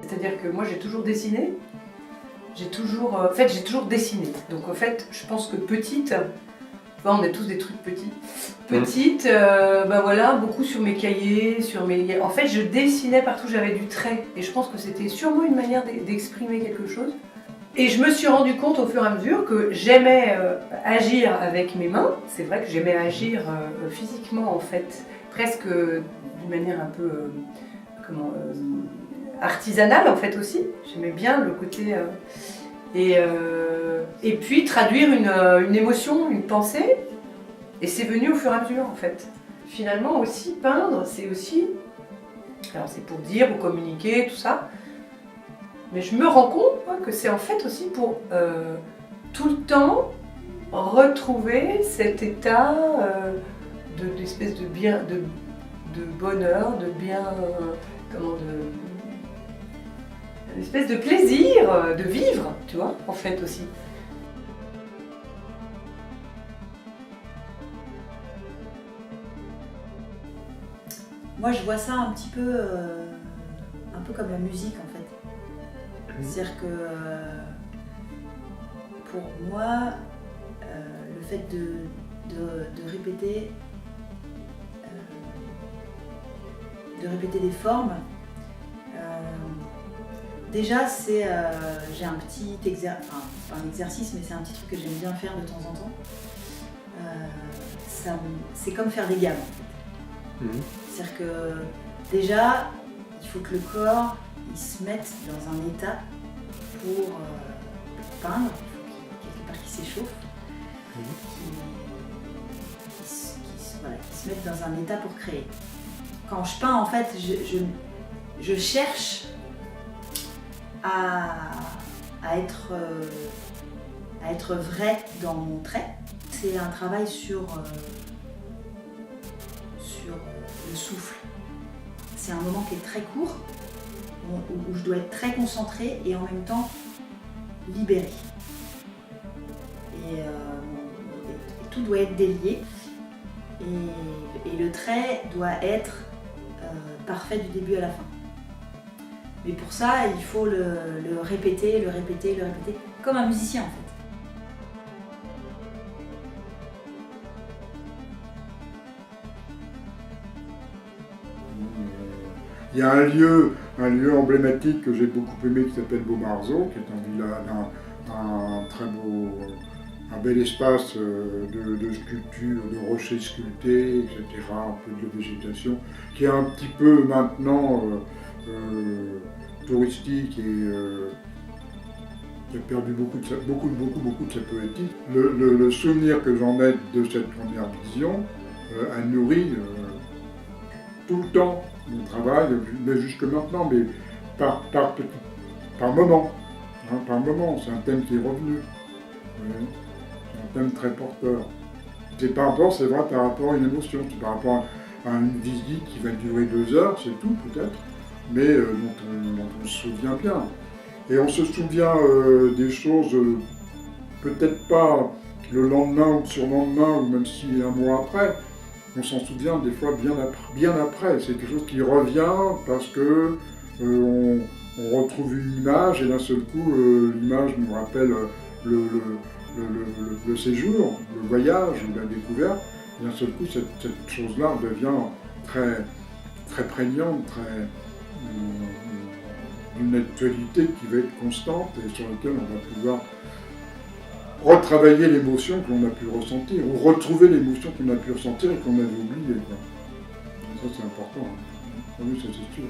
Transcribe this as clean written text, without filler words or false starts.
C'est-à-dire que moi j'ai toujours dessiné, j'ai toujours dessiné. Donc en fait, je pense que petite, on a tous des trucs petits. Petite, voilà, beaucoup sur mes cahiers, En fait, je dessinais partout, j'avais du trait. Et je pense que c'était sûrement une manière d'exprimer quelque chose. Et je me suis rendu compte au fur et à mesure que j'aimais agir avec mes mains. C'est vrai que j'aimais agir physiquement, en fait, presque d'une manière un peu, artisanale, en fait, aussi. J'aimais bien le côté... Et puis traduire une émotion, une pensée, et c'est venu au fur et à mesure en fait. Finalement aussi, peindre, c'est aussi, alors c'est pour dire ou communiquer, tout ça, mais je me rends compte que c'est en fait aussi pour tout le temps retrouver cet état d'espèce de bien, de bonheur, de bien, une espèce de plaisir de vivre, tu vois, en fait aussi. Moi, je vois ça un petit peu, comme la musique, en fait. C'est-à-dire que, pour moi, le fait de répéter des formes, déjà, c'est, j'ai un petit exercice, enfin, pas un exercice, mais c'est un petit truc que j'aime bien faire de temps en temps. C'est comme faire des gammes, en fait. C'est-à-dire que, déjà, il faut que le corps il se mette dans un état pour peindre. Il faut quelque part qu'il s'échauffe, qu'il se mette dans un état pour créer. Quand je peins, en fait, je cherche à être vrai dans mon trait. C'est un travail sur le souffle. C'est un moment qui est très court, où je dois être très concentrée et en même temps libérée. Et tout doit être délié. Et le trait doit être parfait du début à la fin. Mais pour ça, il faut le répéter, comme un musicien en fait. Il y a un lieu emblématique que j'ai beaucoup aimé qui s'appelle Beaumarzeau, qui est un village, un très beau, un bel espace de sculpture, de rochers sculptés, etc., un peu de végétation, qui est un petit peu maintenant touristique et qui a perdu beaucoup de sa poétique. Le souvenir que j'en ai de cette première vision a nourri tout le temps mon travail, mais jusque maintenant, mais par moment. Hein, par moment, c'est un thème qui est revenu. Oui. C'est un thème très porteur. C'est par rapport, c'est vrai, par rapport à une émotion, c'est par rapport à une visite qui va durer 2 heures, c'est tout peut-être, mais dont on se souvient bien. Et on se souvient des choses, peut-être pas le lendemain ou le surlendemain, ou même si un mois après, on s'en souvient des fois bien après. C'est quelque chose qui revient parce que on retrouve une image et d'un seul coup, l'image nous rappelle le séjour, le voyage, la découverte. Et d'un seul coup, cette chose-là devient très, très prégnante, d'une actualité qui va être constante et sur laquelle on va pouvoir retravailler l'émotion que l'on a pu ressentir, ou retrouver l'émotion qu'on a pu ressentir et qu'on avait oubliée. Ça c'est important, hein. Oui, ça c'est sûr.